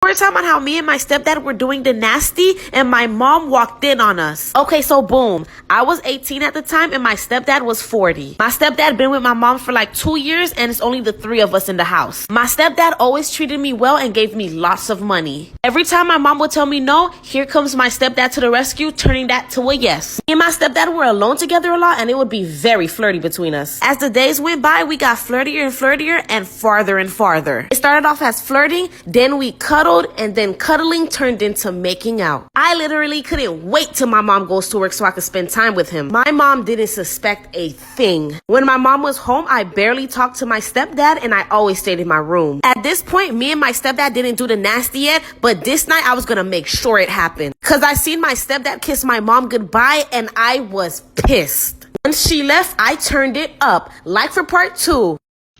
We're talking about how me and my stepdad were doing the nasty and my mom walked in on us. Okay, so boom. I was 18 at the time and my stepdad was 40. My stepdad been with my mom for like 2 years and it's only the 3 of us in the house. My stepdad always treated me well and gave me lots of money. Every time my mom would tell me no, here comes my stepdad to the rescue, turning that to a yes. Me and my stepdad were alone together a lot and it would be very flirty between us. As the days went by, we got flirtier and flirtier and farther and farther. It started off as flirting, then we cuddled, and then cuddling turned into making out. I literally couldn't wait till my mom goes to work so I could spend time with him. My mom didn't suspect a thing. When my mom was home, I barely talked to my stepdad and I always stayed in my room. At this point, me and my stepdad didn't do the nasty yet, but this night I was gonna make sure it happened. Cause I seen my stepdad kiss my mom goodbye and I was pissed. Once she left, I turned it up, like for part 2.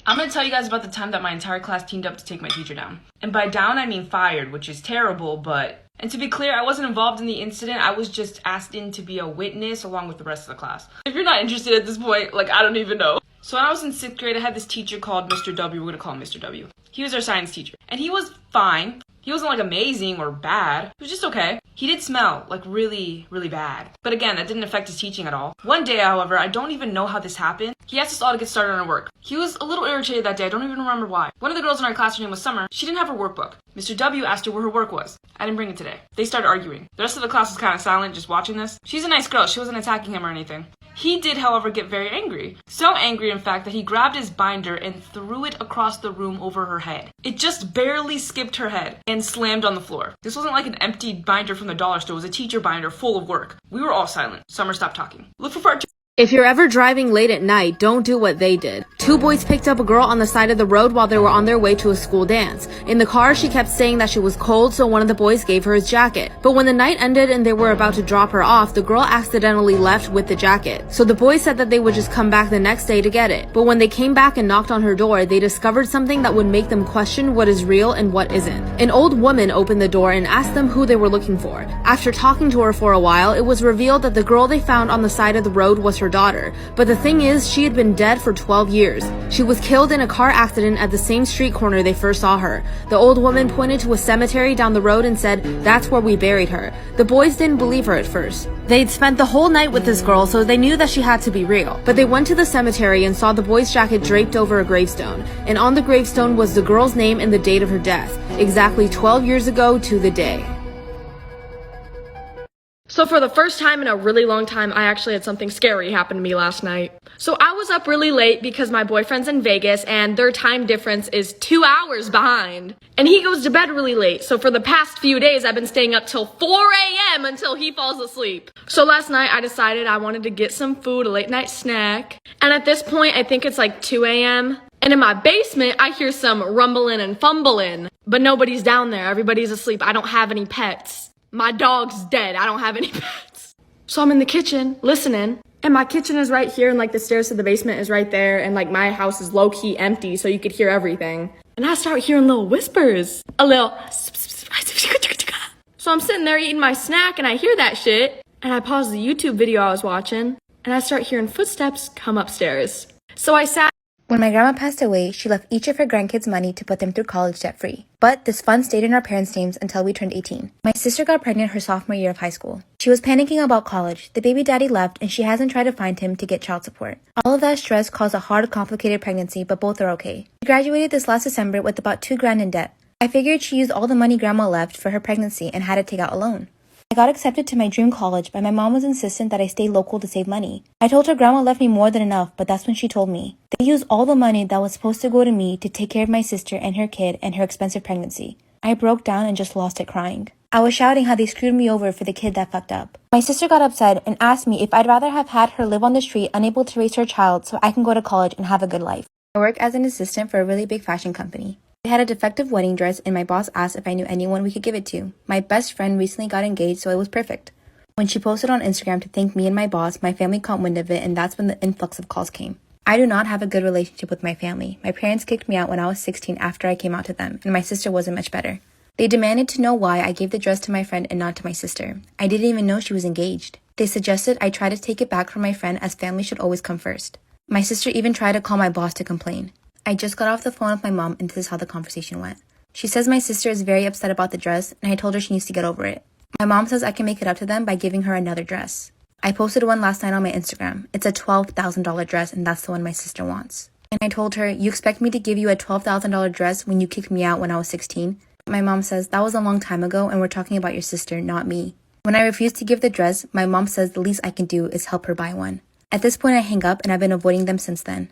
I'm going to tell you guys about the time that my entire class teamed up to take my teacher down. And by down, I mean fired, which is terrible, but... And to be clear, I wasn't involved in the incident. I was just asked in to be a witness along with the rest of the class. If you're not interested at this point, like, I don't even know. So when I was in 6th grade, I had this teacher called Mr. W. We're going to call him Mr. W. He was our science teacher. And he was fine. He wasn't, like, amazing or bad. He was just okay. He did smell, like, really, really bad. But again, that didn't affect his teaching at all. One day, however, I don't even know how this happened. He asked us all to get started on our work. He was a little irritated that day. I don't even remember why. One of the girls in our class, her name was Summer. She didn't have her workbook. Mr. W asked her where her work was. I didn't bring it today. They started arguing. The rest of the class was kind of silent, just watching this. She's a nice girl. She wasn't attacking him or anything. He did, however, get very angry. So angry, in fact, that he grabbed his binder and threw it across the room over her head. It just barely skipped her head and slammed on the floor. This wasn't like an empty binder from the dollar store. It was a teacher binder full of work. We were all silent. Summer stopped talking. Look for part 2. If you're ever driving late at night, don't do what they did. 2 boys picked up a girl on the side of the road while they were on their way to a school dance. In the car, she kept saying that she was cold, so one of the boys gave her his jacket. But when the night ended and they were about to drop her off, the girl accidentally left with the jacket. So the boys said that they would just come back the next day to get it. But when they came back and knocked on her door, they discovered something that would make them question what is real and what isn't. An old woman opened the door and asked them who they were looking for. After talking to her for a while, it was revealed that the girl they found on the side of the road was her daughter. But the thing is, she had been dead for 12 years. She was killed in a car accident at the same street corner they first saw her. The old woman pointed to a cemetery down the road and said, "That's where we buried her." The boys didn't believe her at first. They'd spent the whole night with this girl, so they knew that she had to be real. But they went to the cemetery and saw the boy's jacket draped over a gravestone. And on the gravestone was the girl's name and the date of her death, exactly 12 years ago to the day. So for the first time in a really long time, I actually had something scary happen to me last night. So I was up really late because my boyfriend's in Vegas and their time difference is 2 hours behind. And he goes to bed really late. So for the past few days, I've been staying up till 4 a.m. until he falls asleep. So last night I decided I wanted to get some food, a late night snack. And at this point, I think it's like 2 a.m. And in my basement, I hear some rumbling and fumbling. But nobody's down there. Everybody's asleep. I don't have any pets. My dog's dead. I don't have any pets. So I'm in the kitchen listening, and my kitchen is right here, and like the stairs to the basement is right there, and like my house is low-key empty, so you could hear everything. And I start hearing little whispers. A little. So I'm sitting there eating my snack, and I hear that shit, and I pause the YouTube video I was watching, and I start hearing footsteps come upstairs. So I sat. When my grandma passed away, she left each of her grandkids money to put them through college debt-free. But this fund stayed in our parents' names until we turned 18. My sister got pregnant her sophomore year of high school. She was panicking about college. The baby daddy left, and she hasn't tried to find him to get child support. All of that stress caused a hard, complicated pregnancy, but both are okay. She graduated this last December with about $2,000 in debt. I figured she used all the money grandma left for her pregnancy and had to take out a loan. I got accepted to my dream college, but my mom was insistent that I stay local to save money. I told her grandma left me more than enough, but that's when she told me. They used all the money that was supposed to go to me to take care of my sister and her kid and her expensive pregnancy. I broke down and just lost it crying. I was shouting how they screwed me over for the kid that fucked up. My sister got upset and asked me if I'd rather have had her live on the street unable to raise her child so I can go to college and have a good life. I work as an assistant for a really big fashion company. I had a defective wedding dress and my boss asked if I knew anyone we could give it to. My best friend recently got engaged, so it was perfect. When she posted on Instagram to thank me and my boss, my family caught wind of it, and that's when the influx of calls came. I do not have a good relationship with my family. My parents kicked me out when I was 16 after I came out to them, and my sister wasn't much better. They demanded to know why I gave the dress to my friend and not to my sister. I didn't even know she was engaged. They suggested I try to take it back from my friend as family should always come first. My sister even tried to call my boss to complain. I just got off the phone with my mom and this is how the conversation went. She says my sister is very upset about the dress, and I told her she needs to get over it. My mom says I can make it up to them by giving her another dress. I posted one last night on my Instagram. It's a $12,000 dress, and that's the one my sister wants. And I told her, you expect me to give you a $12,000 dress when you kicked me out when I was 16? My mom says, that was a long time ago, and we're talking about your sister, not me. When I refuse to give the dress, my mom says the least I can do is help her buy one. At this point, I hang up, and I've been avoiding them since then.